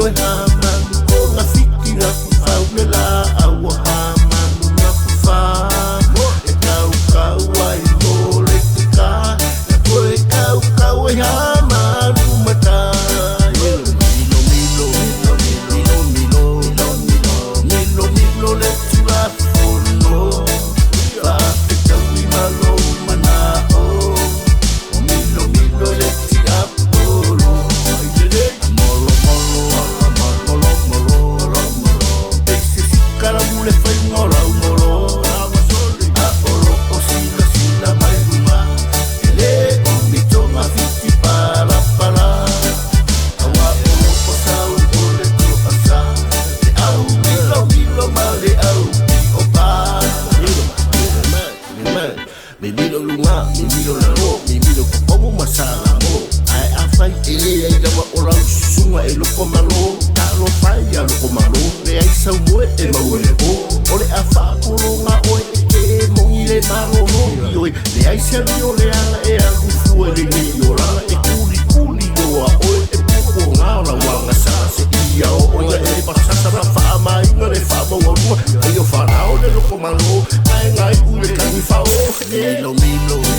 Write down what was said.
milo e haman o ngā whiti ngā whau le la aua haman ngā whā e kau kau ai mo le te kā e koe kau kau e haman umatai milo milo milo milo milo milo milo milo le tua whono wha te tau i malo mana o milo milo le tia polo molo molo molo molo molo e se sikara mule whai ngora umoro a oro o sila sila mai runga e le o mitonga whiti para para awa oro o sau o le to asa te au milo milo ma le au o pa me milo lunga me milo la ro me milo como masala mo ai a fai ele ai dawa ora sunga e loko malo ta lo fai a loko malo le ai sau mo e mau le o ole a fa nga o e mo i le malo no oi le ai se rio le ala e a fu e le ni ora e kuli kuli do a o e ko nga ora wanga sa se ia o ia e pasa sa fa mai no le fa mo o e o fa na o le loko malo ai ngai u le kani fa o milo milo